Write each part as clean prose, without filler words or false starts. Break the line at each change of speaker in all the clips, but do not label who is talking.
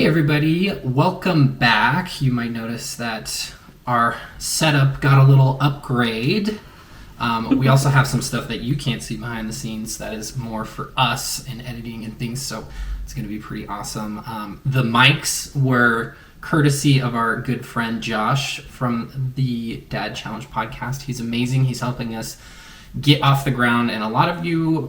Hey everybody, welcome back. You might notice that our setup got a little upgrade. We also have some stuff that you can't see behind the scenes that is more for us in editing and things, so it's going to be pretty awesome. The mics were courtesy of our good friend Josh from the Dad Challenge podcast. He's amazing. He's helping us get off the ground, and a lot of you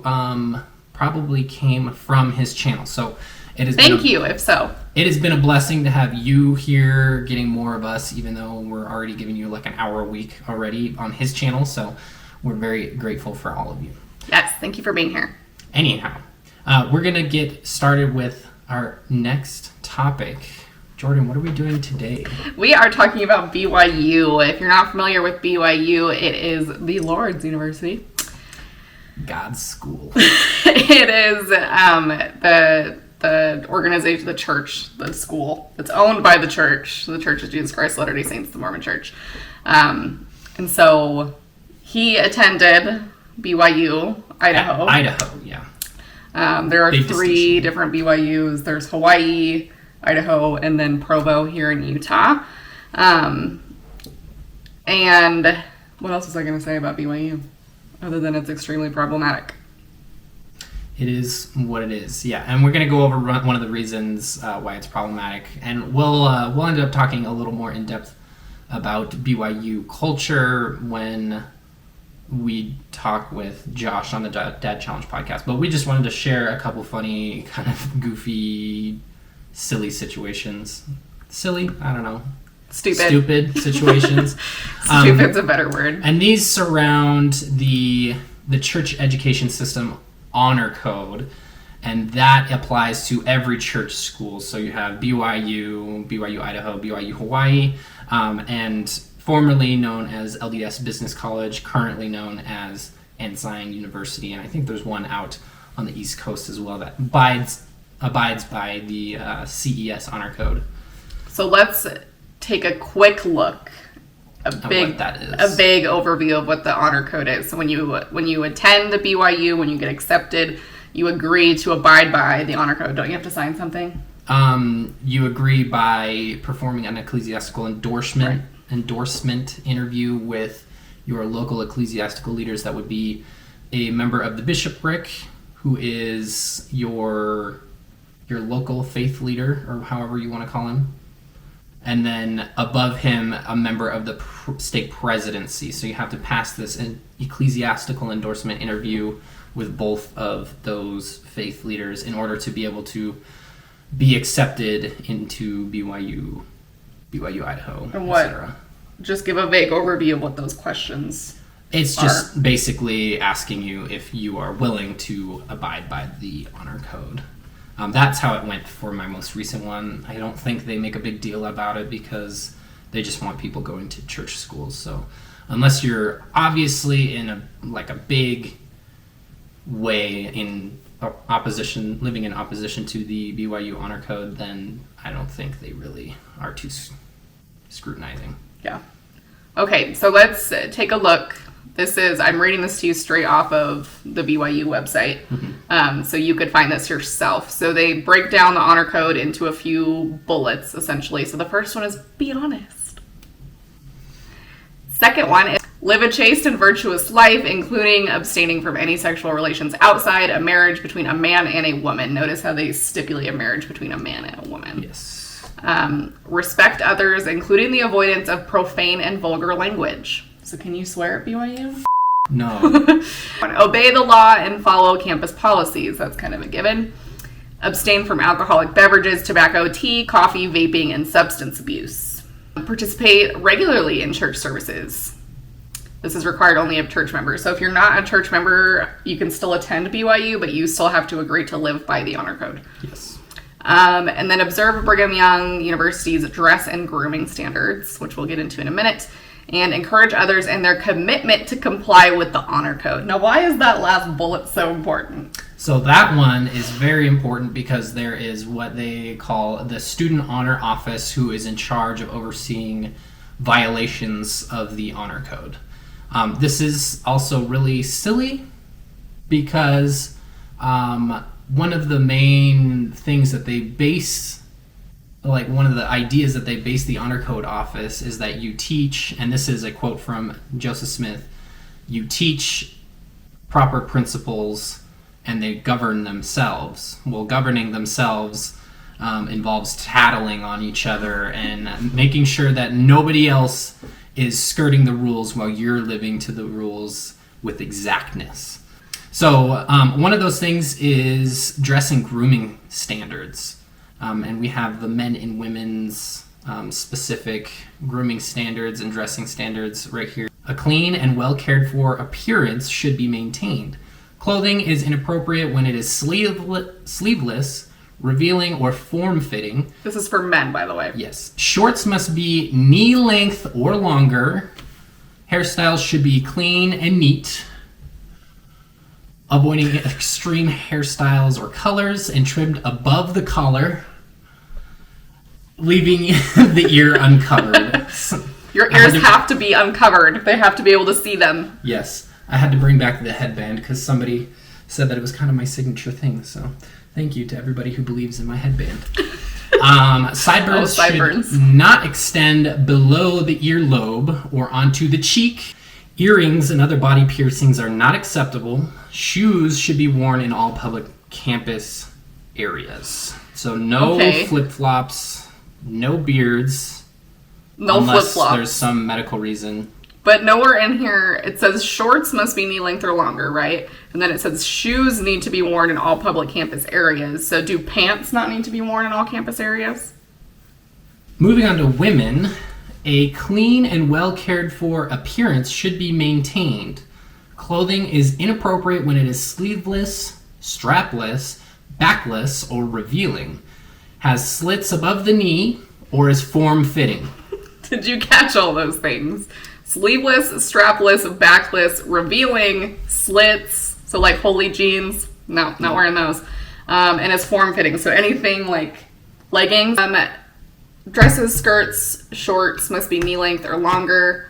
probably came from his channel, so it has
Thank you, if so.
It has been a blessing to have you here, getting more of us, even though we're already giving you like an hour a week already on his channel. So we're very grateful for all of you.
Yes, thank you for being here.
Anyhow, we're going to get started with our next topic. Jordan, what are we doing today?
We are talking about BYU. If you're not familiar with BYU, it is the Lord's University.
God's school.
It is the organization, the church, the school. It's owned by the Church of Jesus Christ of Latter-day Saints, the Mormon Church. And so he attended BYU, Idaho.
Idaho, yeah.
There are three different BYUs. There's Hawaii, Idaho, and then Provo here in Utah. And what else was I going to say about BYU? Other than it's extremely problematic.
It is what it is, yeah. And we're going to go over one of the reasons why it's problematic. And we'll end up talking a little more in depth about BYU culture when we talk with Josh on the Dad Challenge podcast. But we just wanted to share a couple funny, kind of goofy, silly situations. Silly? I don't know. Stupid situations.
Stupid's a better word.
And these surround the church education system honor code, and that applies to every church school. So you have BYU Idaho, BYU Hawaii, and formerly known as LDS Business College, currently known as Ensign University, and I think there's one out on the East Coast as well that abides by the CES honor code.
So let's take a quick look. A big overview of what the honor code is. So when you attend the BYU, when you get accepted, you agree to abide by the honor code. Don't you have to sign something?
You agree by performing an ecclesiastical endorsement interview with your local ecclesiastical leaders. That would be a member of the bishopric, who is your local faith leader, or however you want to call him. And then above him, a member of the stake presidency. So you have to pass this ecclesiastical endorsement interview with both of those faith leaders in order to be able to be accepted into BYU Idaho, etc.
Just give a vague overview of what those questions
It's just basically asking you if you are willing to abide by the honor code. That's how it went for my most recent one. I don't think they make a big deal about it because they just want people going to church schools. So unless you're obviously in a big way in opposition, living in opposition to the BYU honor code, then I don't think they really are too scrutinizing.
Yeah. Okay, so let's take a look. I'm reading this to you straight off of the BYU website, so you could find this yourself. So they break down the honor code into a few bullets, essentially. So the first one is be honest. Second one is live a chaste and virtuous life, including abstaining from any sexual relations outside a marriage between a man and a woman. Notice how they stipulate a marriage between a man and a woman.
Yes.
Respect others, including the avoidance of profane and vulgar language. So can you swear at BYU?
No.
Obey the law and follow campus policies. That's kind of a given. Abstain from alcoholic beverages, tobacco, tea, coffee, vaping, and substance abuse. Participate regularly in church services. This is required only of church members. So if you're not a church member, you can still attend BYU, but you still have to agree to live by the honor code.
Yes.
And then observe Brigham Young University's dress and grooming standards, which we'll get into in a minute. And encourage others in their commitment to comply with the honor code. Now, why is that last bullet so important?
So that one is very important because there is what they call the Student Honor Office, who is in charge of overseeing violations of the honor code. This is also really silly because one of the main things that they base like one of the ideas that they base the honor code office is that you teach, and this is a quote from Joseph Smith, you teach proper principles and they govern themselves. Well, governing themselves involves tattling on each other and making sure that nobody else is skirting the rules while you're living to the rules with exactness. So one of those things is dress and grooming standards. And we have the men and women's specific grooming standards and dressing standards right here. A clean and well cared for appearance should be maintained. Clothing is inappropriate when it is sleeveless, revealing, or form-fitting.
This is for men, by the way.
Yes. Shorts must be knee length or longer. Hairstyles should be clean and neat, avoiding extreme hairstyles or colors, and trimmed above the collar, leaving the ear uncovered.
Your ears have to be uncovered. They have to be able to see them.
Yes. I had to bring back the headband because somebody said that it was kind of my signature thing. So thank you to everybody who believes in my headband. Sideburns should not extend below the earlobe or onto the cheek. Earrings and other body piercings are not acceptable. Shoes should be worn in all public campus areas. So no flip-flops, no beards.
No flip-flops.
Unless there's some medical reason.
But nowhere in here, it says shorts must be knee length or longer, right? And then it says shoes need to be worn in all public campus areas. So do pants not need to be worn in all campus areas?
Moving on to women, a clean and well cared for appearance should be maintained. Clothing is inappropriate when it is sleeveless, strapless, backless, or revealing, has slits above the knee, or is form-fitting.
Did you catch all those things? Sleeveless, strapless, backless, revealing, slits, so like holy jeans, no, not wearing those, and it's form-fitting, so anything like leggings, dresses, skirts, shorts must be knee-length or longer,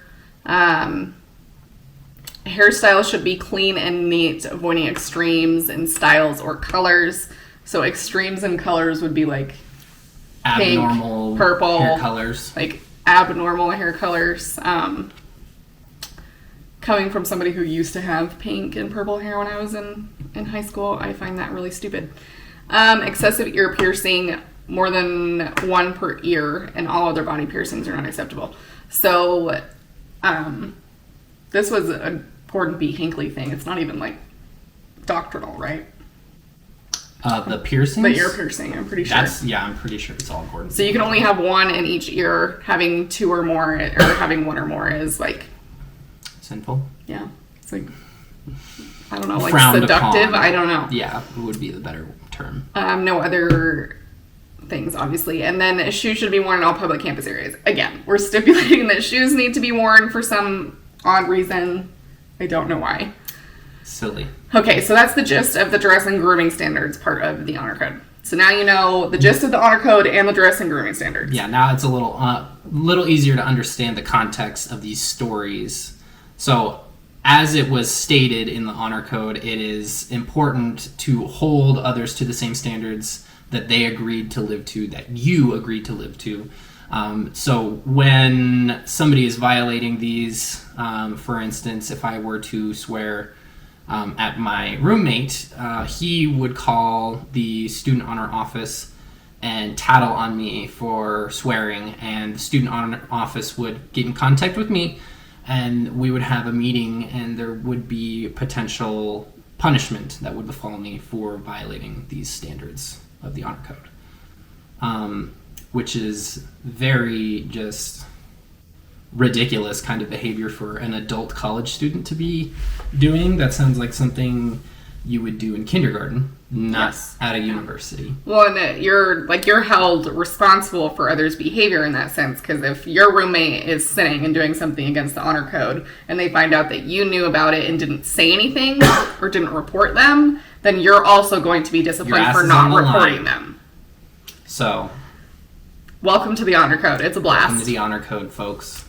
hairstyles should be clean and neat, avoiding extremes in styles or colors, so extremes in colors would be like
abnormal
pink, purple,
hair colors,
like abnormal hair colors. Coming from somebody who used to have pink and purple hair when I was in high school, I find that really stupid. Excessive ear piercing, more than one per ear, and all other body piercings are not acceptable. So this was a Gordon B. Hinckley thing. It's not even like doctrinal, right?
The piercings?
The ear piercing, I'm pretty sure.
I'm pretty sure it's all Gordon.
So you can only have one in each ear. Having two or more, or having one or more is like...
sinful?
Yeah. It's like, I don't know, like
frowned
seductive?
upon.
I don't know.
Yeah, it would be the better term.
No other things, obviously. And then shoes should be worn in all public campus areas. Again, we're stipulating that shoes need to be worn for some odd reason. I don't know why.
Silly.
Okay, so that's the gist of the dress and grooming standards part of the honor code. So now you know the gist of the honor code and the dress and grooming standards.
Yeah, now it's a little easier to understand the context of these stories. So, as it was stated in the honor code, it is important to hold others to the same standards that they agreed to live to, that you agreed to live to. So when somebody is violating these, for instance, if I were to swear at my roommate, he would call the student honor office and tattle on me for swearing, and the student honor office would get in contact with me, and we would have a meeting, and there would be potential punishment that would befall me for violating these standards of the honor code, which is very just ridiculous kind of behavior for an adult college student to be doing. That sounds like something you would do in kindergarten, not at a university.
Well, and you're held responsible for others' behavior in that sense, because if your roommate is sinning and doing something against the honor code, and they find out that you knew about it and didn't say anything or didn't report them, then you're also going to be disciplined for not reporting them.
So,
welcome to the honor code. It's a blast.
Welcome to the honor code, folks.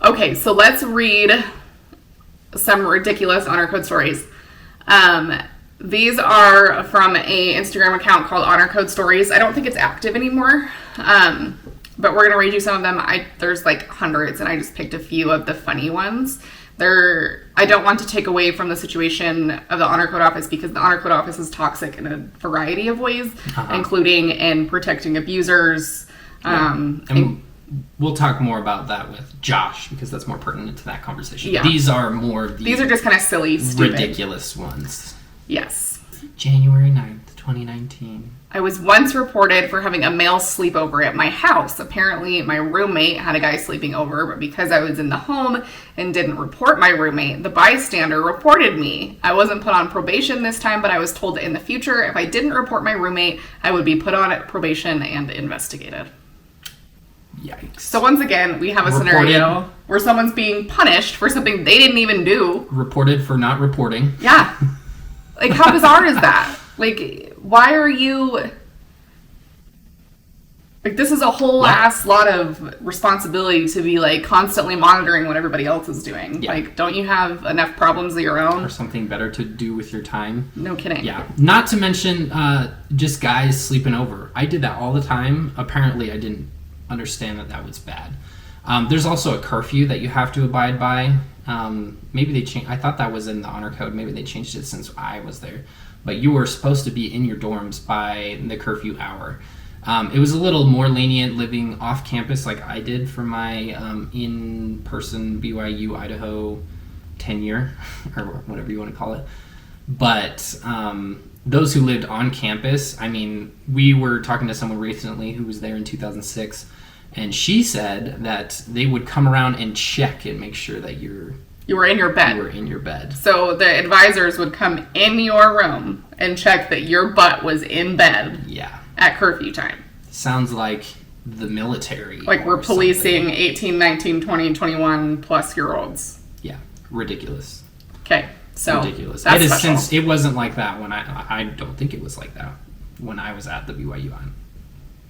Okay, so let's read some ridiculous honor code stories. These are from a Instagram account called Honor Code Stories. I don't think it's active anymore, but we're gonna read you some of them. There's like hundreds, and I just picked a few of the funny ones. I don't want to take away from the situation of the Honor Code Office, because the Honor Code Office is toxic in a variety of ways, including in protecting abusers.
And we'll talk more about that with Josh, because that's more pertinent to that conversation.
Yeah.
These are more of
These are just kind of silly, stupid.
ridiculous ones.
Yes.
January 9th, 2019.
I was once reported for having a male sleepover at my house. Apparently, my roommate had a guy sleeping over, but because I was in the home and didn't report my roommate, the bystander reported me. I wasn't put on probation this time, but I was told that in the future, if I didn't report my roommate, I would be put on probation and investigated.
Yikes.
So once again, we have a scenario where someone's being punished for something they didn't even do.
Reported for not reporting.
Yeah. Like, how bizarre is that? Like, why are you... Like, this is a whole ass lot of responsibility to be, like, constantly monitoring what everybody else is doing. Yeah. Like, don't you have enough problems of your own?
Or something better to do with your time.
No kidding.
Yeah. Not to mention just guys sleeping over. I did that all the time. Apparently, I didn't understand that was bad. There's also a curfew that you have to abide by. Maybe they changed. I thought that was in the honor code. Maybe they changed it since I was there. But you were supposed to be in your dorms by the curfew hour. It was a little more lenient living off campus, like I did for my in-person BYU Idaho tenure, or whatever you want to call it. But those who lived on campus, I mean, we were talking to someone recently who was there in 2006. And she said that they would come around and check and make sure that you were in your bed. You were in your bed.
So the advisors would come in your room and check that your butt was in bed.
Yeah.
At curfew time.
Sounds like the military.
Like we're policing something. 18, 19, 20, 21 plus year olds.
Yeah. Ridiculous.
Okay. So
ridiculous. It is, since it wasn't like that when I don't think it was like that when I was at the BYU in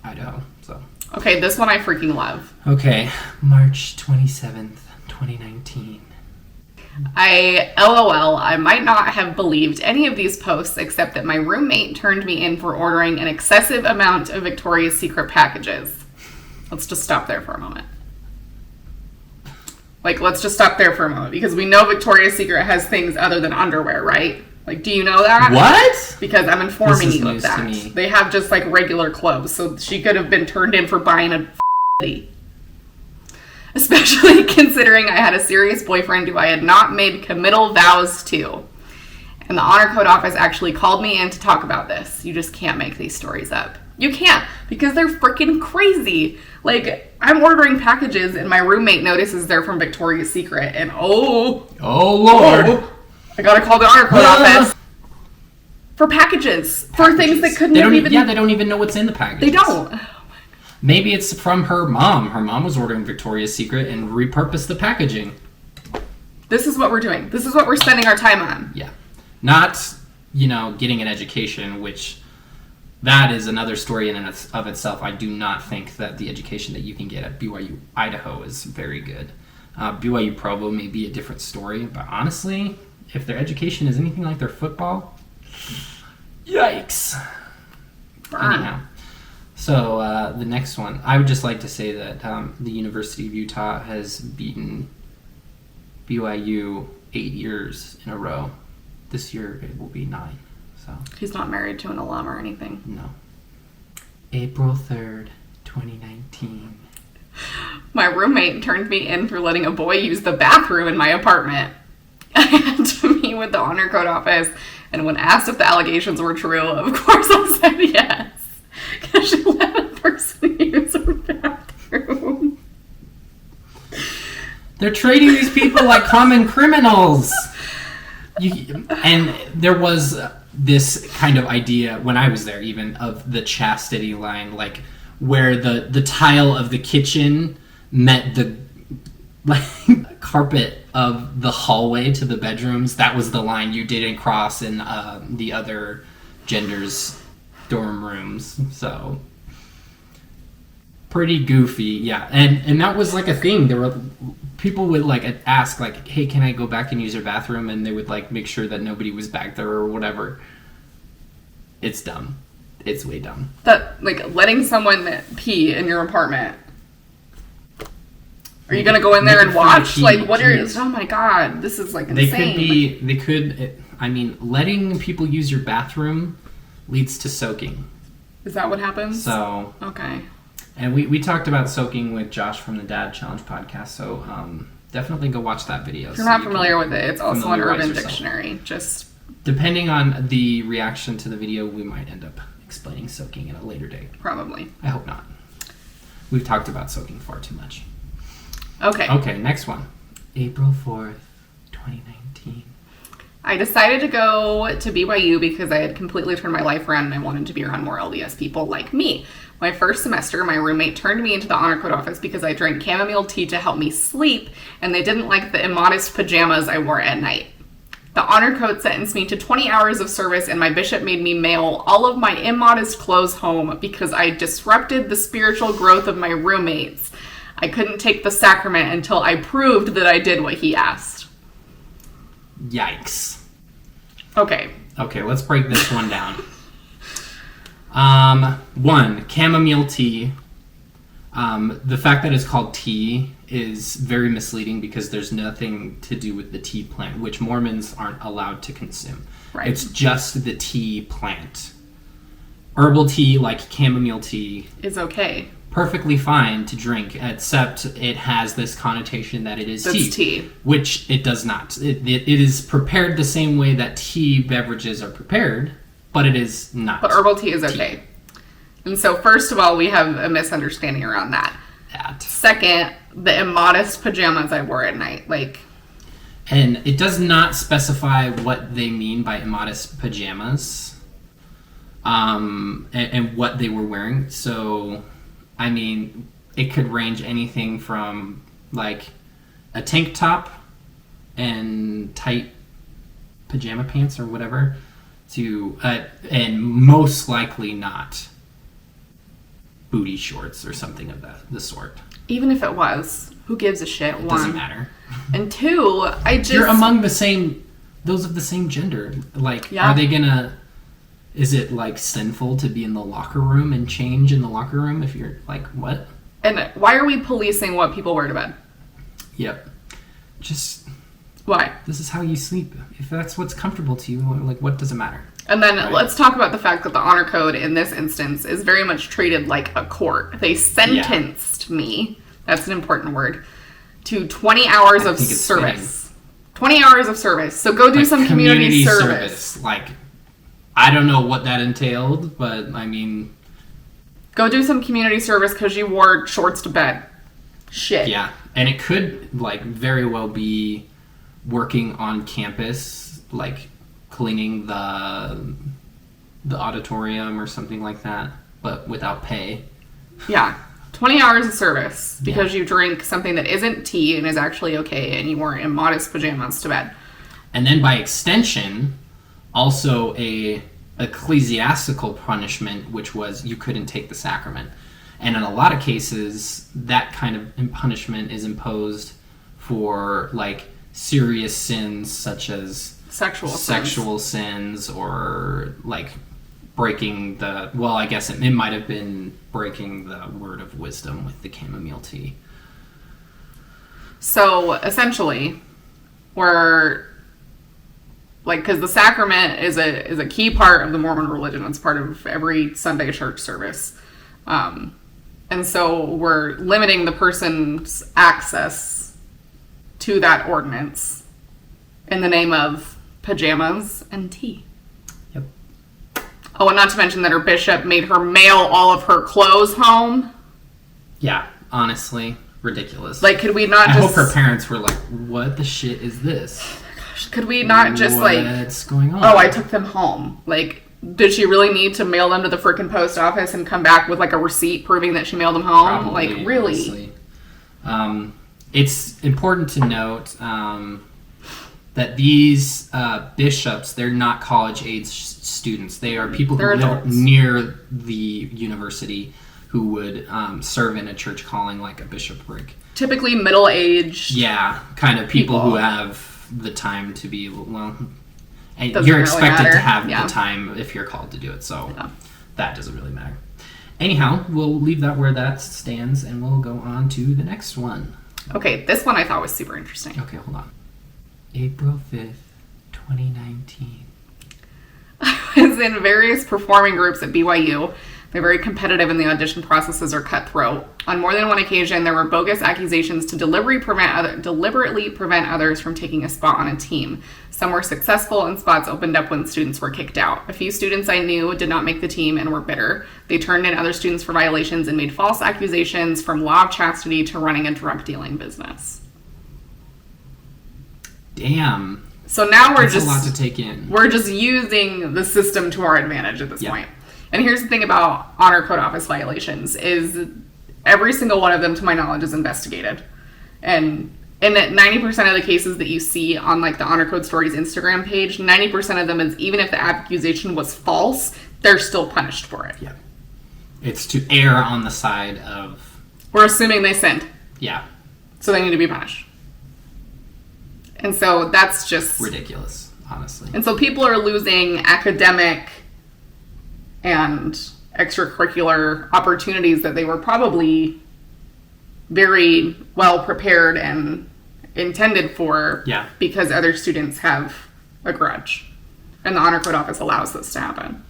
Idaho. So.
Okay, this one I freaking love.
Okay, March 27th, 2019.
I might not have believed any of these posts except that my roommate turned me in for ordering an excessive amount of Victoria's Secret packages. Let's just stop there for a moment. Let's just stop there for a moment, because we know Victoria's Secret has things other than underwear, right? Do you know that?
What?
Because I'm informing you of that. They have just, regular clothes. So she could have been turned in for buying a especially considering I had a serious boyfriend who I had not made committal vows to. And the Honor Code Office actually called me in to talk about this. You just can't make these stories up. You can't, because they're freaking crazy. I'm ordering packages and my roommate notices they're from Victoria's Secret, and oh Lord. I gotta call the Honor Code Office for packages. For things that couldn't even...
Yeah, they don't even know what's in the packages.
They don't.
Maybe it's from her mom. Her mom was ordering Victoria's Secret and repurposed the packaging.
This is what we're doing. This is what we're spending our time on.
Yeah. Not, getting an education, which that is another story in and of itself. I do not think that the education that you can get at BYU Idaho is very good. BYU Provo may be a different story, but honestly... if their education is anything like their football, yikes. Anyhow, so the next one, I would just like to say that the University of Utah has beaten BYU 8 years in a row. This year it will be 9. So
he's not married to an alum or anything.
No. April 3rd, 2019.
My roommate turned me in for letting a boy use the bathroom in my apartment. I had to meet with the Honor Code Office, and when asked if the allegations were true, of course I said yes. Because she let a person use her bathroom.
They're treating these people like common criminals. And there was this kind of idea, when I was there even, of the chastity line, where the tile of the kitchen met the carpet of the hallway to the bedrooms. That was the line you didn't cross in the other gender's dorm rooms. So pretty goofy, yeah. And that was a thing. There were people would ask hey, can I go back and use your bathroom? And they would make sure that nobody was back there or whatever. It's dumb. It's way dumb.
That, like, letting someone pee in your apartment. Are you going to go in there and watch? Like, what are... Oh, my God. This is, like, insane.
Letting people use your bathroom leads to soaking.
Is that what happens?
So...
Okay.
And we talked about soaking with Josh from the Dad Challenge podcast, so definitely go watch that video.
If you're not familiar with it, it's also on Urban Dictionary. Just...
Depending on the reaction to the video, we might end up explaining soaking at a later date.
Probably.
I hope not. We've talked about soaking far too much.
Okay.
Okay, next one. April 4th, 2019.
I decided to go to BYU because I had completely turned my life around and I wanted to be around more LDS people like me. My first semester, my roommate turned me into the honor code office because I drank chamomile tea to help me sleep, and they didn't like the immodest pajamas I wore at night. The honor code sentenced me to 20 hours of service, and my bishop made me mail all of my immodest clothes home because I disrupted the spiritual growth of my roommates. I couldn't take the sacrament until I proved that I did what he asked.
Yikes.
Okay,
let's break this one down. 1, chamomile tea. The fact that it's called tea is very misleading because there's nothing to do with the tea plant, which Mormons aren't allowed to consume.
Right.
It's just the tea plant. Herbal tea, like chamomile tea,
is okay.
Perfectly fine to drink, except it has this connotation that it is
tea,
which it does not. It is prepared the same way that tea beverages are prepared, but it is not.
But herbal tea is okay. And so, first of all, we have a misunderstanding around that. Second, the immodest pajamas I wore at night, like.
And it does not specify what they mean by immodest pajamas, and what they were wearing. So, I mean, it could range anything from like a tank top and tight pajama pants or whatever to, and most likely not booty shorts or something of the sort.
Even if it was, who gives a shit?
It doesn't matter.
And 2,
You're among those of the same gender. Like, Are they gonna... Is it, like, sinful to be in the locker room and change in the locker room if you're, like, what?
And why are we policing what people wear to bed?
Yep. Just...
Why?
This is how you sleep. If that's what's comfortable to you, like, what does it matter?
And then let's talk about the fact that the honor code in this instance is very much treated like a court. They sentenced me, that's an important word, to 20 hours of service. 20 hours of service. So go do some community service.
Like, I don't know what that entailed, but I mean...
Go do some community service because you wore shorts to bed. Shit.
Yeah, and it could, like, very well be working on campus, like... cleaning the auditorium or something like that, but without pay.
Yeah. 20 hours of service because you drink something that isn't tea and is actually okay and you wore immodest pajamas to bed.
And then by extension, also a ecclesiastical punishment, which was you couldn't take the sacrament. And in a lot of cases, that kind of punishment is imposed for like serious sins such as sexual sins or like breaking I guess it might have been breaking the word of wisdom with the chamomile tea.
So essentially, we're like, because the sacrament is a key part of the Mormon religion. It's part of every Sunday church service. And so we're limiting the person's access to that ordinance in the name of pajamas and tea.
Yep.
Oh, and not to mention that her bishop made her mail all of her clothes home.
Yeah, honestly, ridiculous.
Like, could we not
I hope her parents were like, what the shit is this?
Oh my gosh, could we not just
what's going on?
Oh, I took them home. Like, did she really need to mail them to the frickin' post office and come back with like a receipt proving that she mailed them home?
Probably,
like, really?
Honestly. It's important to note that these bishops, they're not college-age students. They are people who live near the university who would serve in a church calling like a bishopric.
Typically middle-aged.
Yeah, kind of people who have the time to be, well, And
Doesn't
you're
really
expected
matter.
to have
Yeah.
the time if you're called to do it, so
Yeah.
that doesn't really matter. Anyhow, we'll leave that where that stands, and we'll go on to the next one.
Okay, this one I thought was super interesting.
Okay, hold on. April 5th, 2019.
I was in various performing groups at BYU. They're very competitive and the audition processes are cutthroat. On more than one occasion, there were bogus accusations to deliberately prevent others from taking a spot on a team. Some were successful and spots opened up when students were kicked out. A few students I knew did not make the team and were bitter. They turned in other students for violations and made false accusations, from law of chastity to running a drug dealing business.
Damn.
So now
That's a lot to take in.
We're just using the system to our advantage at this point. And here's the thing about honor code office violations is every single one of them, to my knowledge, is investigated. And in 90% of the cases that you see on like the Honor Code Stories Instagram page, 90% of them is, even if the accusation was false, they're still punished for it.
Yeah. It's to err on the side of...
We're assuming they sinned.
Yeah.
So they need to be punished. And so that's just...
ridiculous, honestly.
And so people are losing academic and extracurricular opportunities that they were probably very well prepared and intended for, because other students have a grudge. And the Honor Code Office allows this to happen.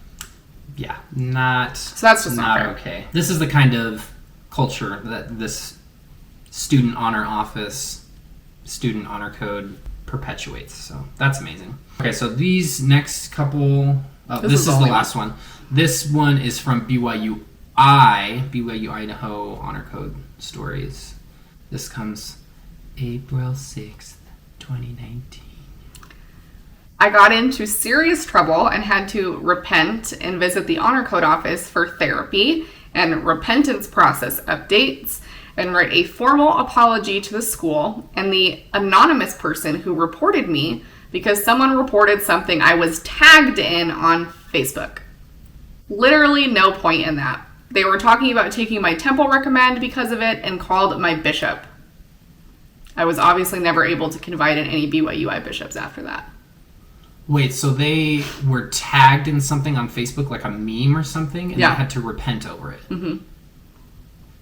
Yeah,
so that's just not fair.
Okay. This is the kind of culture that this student honor office, student honor code perpetuates. So that's amazing. Okay, so these next couple... this is the last one. This one is from BYU Idaho Honor Code Stories. This comes April 6th, 2019.
I got into serious trouble and had to repent and visit the Honor Code Office for therapy and repentance process updates and write a formal apology to the school and the anonymous person who reported me because someone reported something I was tagged in on Facebook. Literally no point in that. They were talking about taking my temple recommend because of it and called my bishop. I was obviously never able to confide in any BYUI bishops after that.
Wait, so they were tagged in something on Facebook, like a meme or something, and they had to repent over it?
Mm-hmm.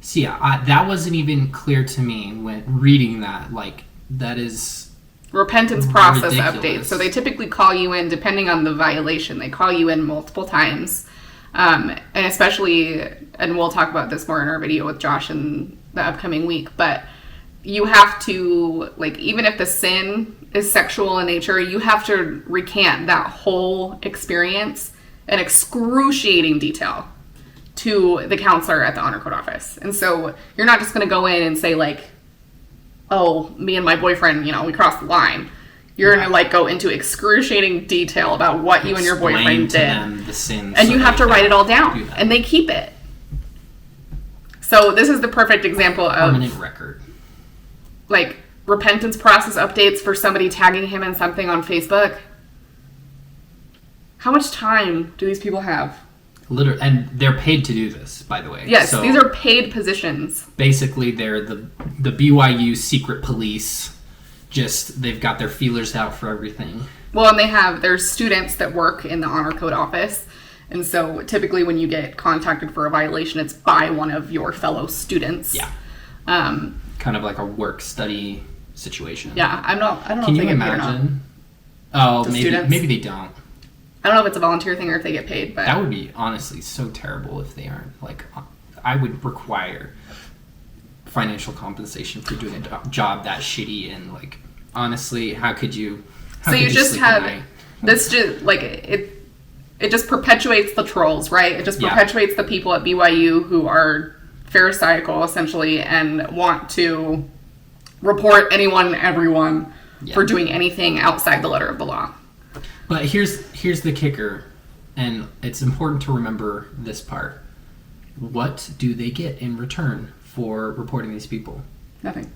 See, that wasn't even clear to me when reading that. Like, that is...
repentance process
ridiculous.
Updates. So they typically call you in, depending on the violation. They call you in multiple times. And especially, and we'll talk about this more in our video with Josh in the upcoming week, but you have to, like, even if the sin is sexual in nature, you have to recant that whole experience in excruciating detail to the counselor at the Honor Code Office. And so you're not just going to go in and say, like, oh, me and my boyfriend, we crossed the line. You're going to, like, go into excruciating detail about what you and your boyfriend did.
Them the sins,
and you have to write it all down. And they keep it. So this is the perfect example of...
permanent record.
Like, repentance process updates for somebody tagging him in something on Facebook. How much time do these people have?
Literally, and they're paid to do this, by the way.
Yes,
so
these are paid positions.
Basically, they're the BYU secret police. Just, they've got their feelers out for everything.
Well, and there's students that work in the Honor Code Office. And so typically when you get contacted for a violation, it's by one of your fellow students.
Yeah. Kind of like a work-study situation.
Yeah, I don't know
Can
if
you
they get paid or
imagine? Oh,
The students?
maybe they don't.
I don't know if it's a volunteer thing or if they get paid, but...
That would be, honestly, so terrible if they aren't. Like, I would require financial compensation for doing a job that shitty, and, like, honestly, how could you...
So you just have... This just, like, it just perpetuates the trolls, right? It just perpetuates the people at BYU who are pharisaical, essentially, and want to report anyone and everyone for doing anything outside the letter of the law.
But here's the kicker, and it's important to remember this part. What do they get in return for reporting these people?
Nothing.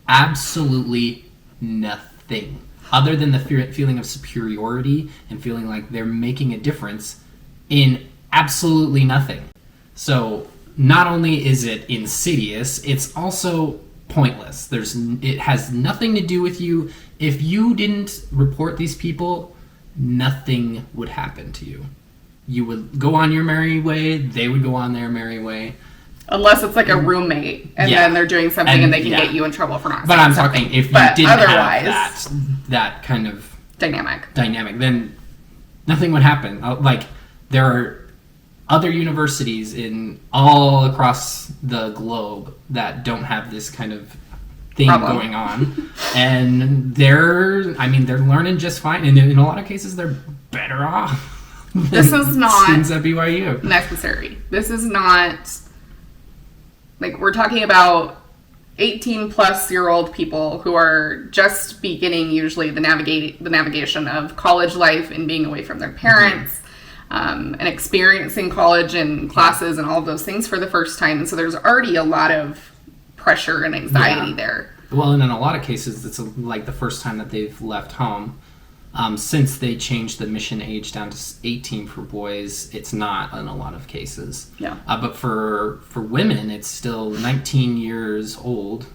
Absolutely nothing. Other than the feeling of superiority and feeling like they're making a difference in absolutely nothing. So not only is it insidious, it's also pointless. It has nothing to do with you. If you didn't report these people, nothing would happen to you. You would go on your merry way, they would go on their merry way.
Unless it's like a roommate, and then they're doing something and they can get you in trouble for not.
But I'm talking if you didn't have that kind of
dynamic,
then nothing would happen. Like, there are other universities in all across the globe that don't have this kind of thing going on, and they're learning just fine, and in a lot of cases they're better off.
This is not
students at BYU
necessary. This is not, like, we're talking about 18-plus-year-old people who are just beginning usually the navigation of college life and being away from their parents, and experiencing college and classes and all of those things for the first time. And so there's already a lot of pressure and anxiety there.
Well, and in a lot of cases, it's like the first time that they've left home. Since they changed the admission age down to 18 for boys, it's not in a lot of cases.
Yeah.
But for women, it's still 19 years old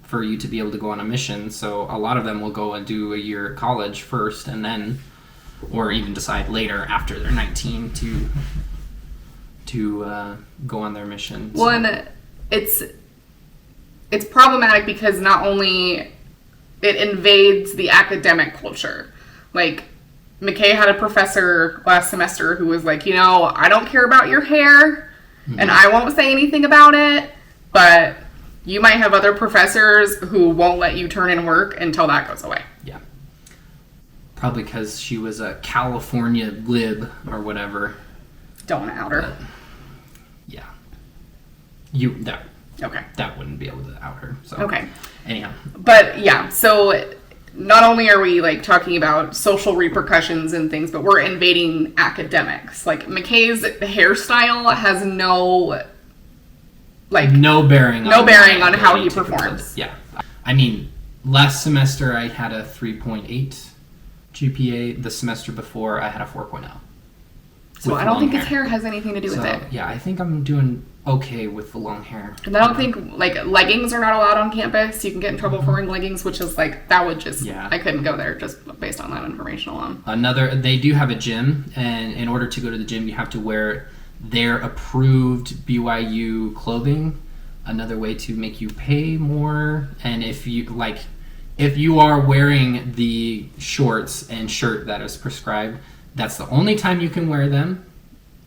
for you to be able to go on a mission. So a lot of them will go and do a year at college first, and then, or even decide later after they're 19 to go on their mission.
Well, and it's problematic because not only it invades the academic culture. Like, McKay had a professor last semester who was like, I don't care about your hair, and I won't say anything about it, but you might have other professors who won't let you turn in work until that goes away.
Yeah. Probably because she was a California lib or whatever.
Don't out her.
Yeah.
Okay.
That wouldn't be able to out her. So.
Okay.
Anyhow.
But yeah, so not only are we like talking about social repercussions and things, but we're invading academics. Like, McKay's hairstyle has no bearing on how he performs.
Yeah. I mean, last semester I had a 3.8 GPA. The semester before I had a 4.0.
So I don't think his hair has anything to do with it.
Yeah, I think I'm doing okay with the long hair.
And I don't think, like, leggings are not allowed on campus. You can get in trouble for wearing leggings, which is, like, that would just... Yeah. I couldn't go there just based on that information alone.
They do have a gym, and in order to go to the gym, you have to wear their approved BYU clothing. Another way to make you pay more. And if you are wearing the shorts and shirt that is prescribed, that's the only time you can wear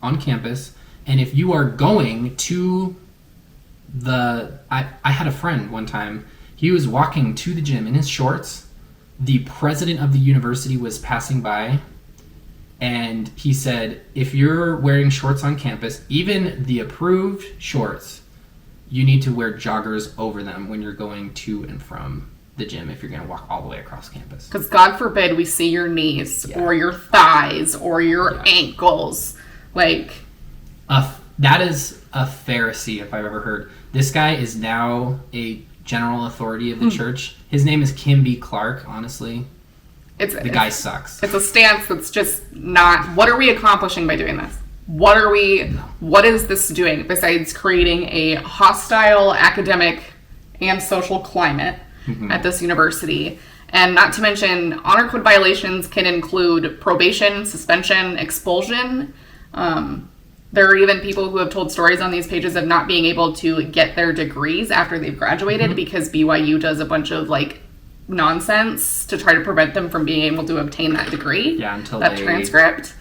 on campus. And if you are going to I had a friend one time, he was walking to the gym in his shorts. The president of the university was passing by, and he said, if you're wearing shorts on campus, even the approved shorts, you need to wear joggers over them when you're going to and from the gym if you're going to walk all the way across campus.
Because God forbid we see your knees or your thighs or your ankles. Like...
that is a Pharisee, if I've ever heard. This guy is now a general authority of the church. His name is Kim B. Clark, honestly. The guy sucks. It's
a stance that's just not... What are we accomplishing by doing this? What is this doing besides creating a hostile academic and social climate at this university? And not to mention, honor code violations can include probation, suspension, expulsion. There are even people who have told stories on these pages of not being able to get their degrees after they've graduated because BYU does a bunch of like nonsense to try to prevent them from being able to obtain that degree.
Yeah, until
that transcript.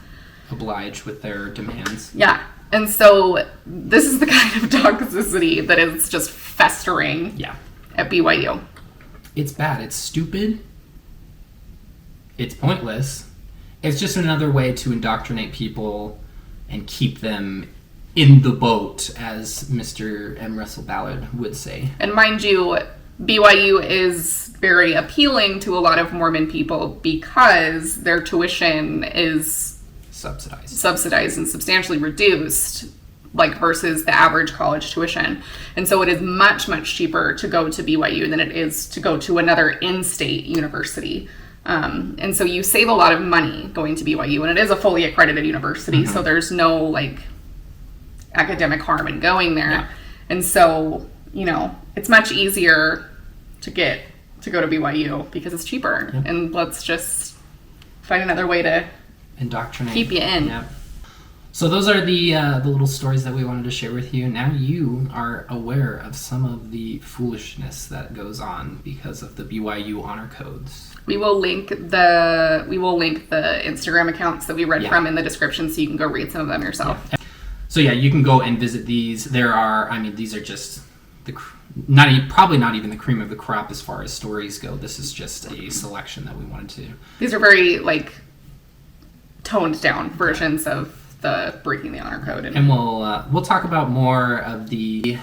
Oblige with their demands.
Yeah. And so this is the kind of toxicity that is just festering at BYU.
It's bad. It's stupid. It's pointless. It's just another way to indoctrinate people and keep them in the boat, as Mr. M. Russell Ballard would say.
And mind you, BYU is very appealing to a lot of Mormon people because their tuition is subsidized and substantially reduced, like versus the average college tuition. And so it is much, much cheaper to go to BYU than it is to go to another in-state university. And so you save a lot of money going to BYU, and it is a fully accredited university, so there's no like academic harm in going there. Yeah. And so, it's much easier to go to BYU because it's cheaper. Yeah. And let's just find another way to
indoctrinate.
keep you in.
Yeah. So those are the little stories that we wanted to share with you. Now you are aware of some of the foolishness that goes on because of the BYU honor codes.
We will link the Instagram accounts that we read
Yeah.
from in the description, so you can go read some of them yourself.
Yeah. So yeah, you can go and visit these. There are, I mean, these are just probably not even the cream of the crop as far as stories go. This is just a selection that we wanted to.
These are very toned down versions of the breaking the honor code,
and we'll talk about more of the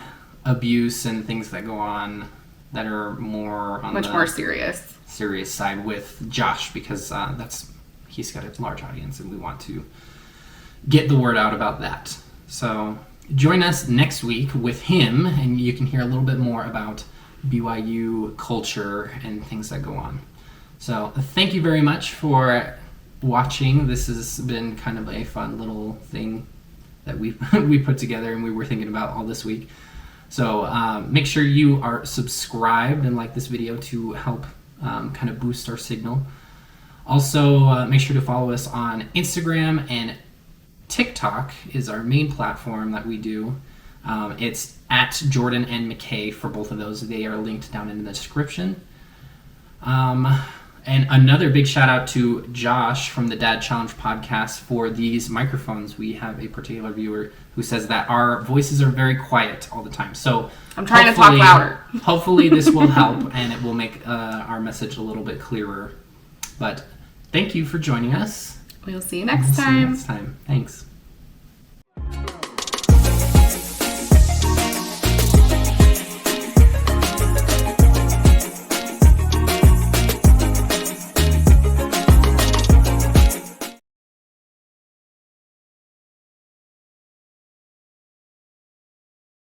abuse and things that go on that are more on
much
the
more serious
side with Josh, because he's got a large audience and we want to get the word out about that. So join us next week with him, and you can hear a little bit more about BYU culture and things that go on. So thank you very much for watching. This has been kind of a fun little thing that we put together and we were thinking about all this week. So make sure you are subscribed and like this video to help kind of boost our signal. Also, make sure to follow us on Instagram, and TikTok is our main platform that we do. It's at Jordan and McKay for both of those. They are linked down in the description. And another big shout out to Josh from the Dad Challenge podcast for these microphones. We have a particular viewer who says that our voices are very quiet all the time. So
I'm trying to talk louder.
Hopefully this will help and it will make our message a little bit clearer. But thank you for joining us.
We'll see you next time.
Thanks.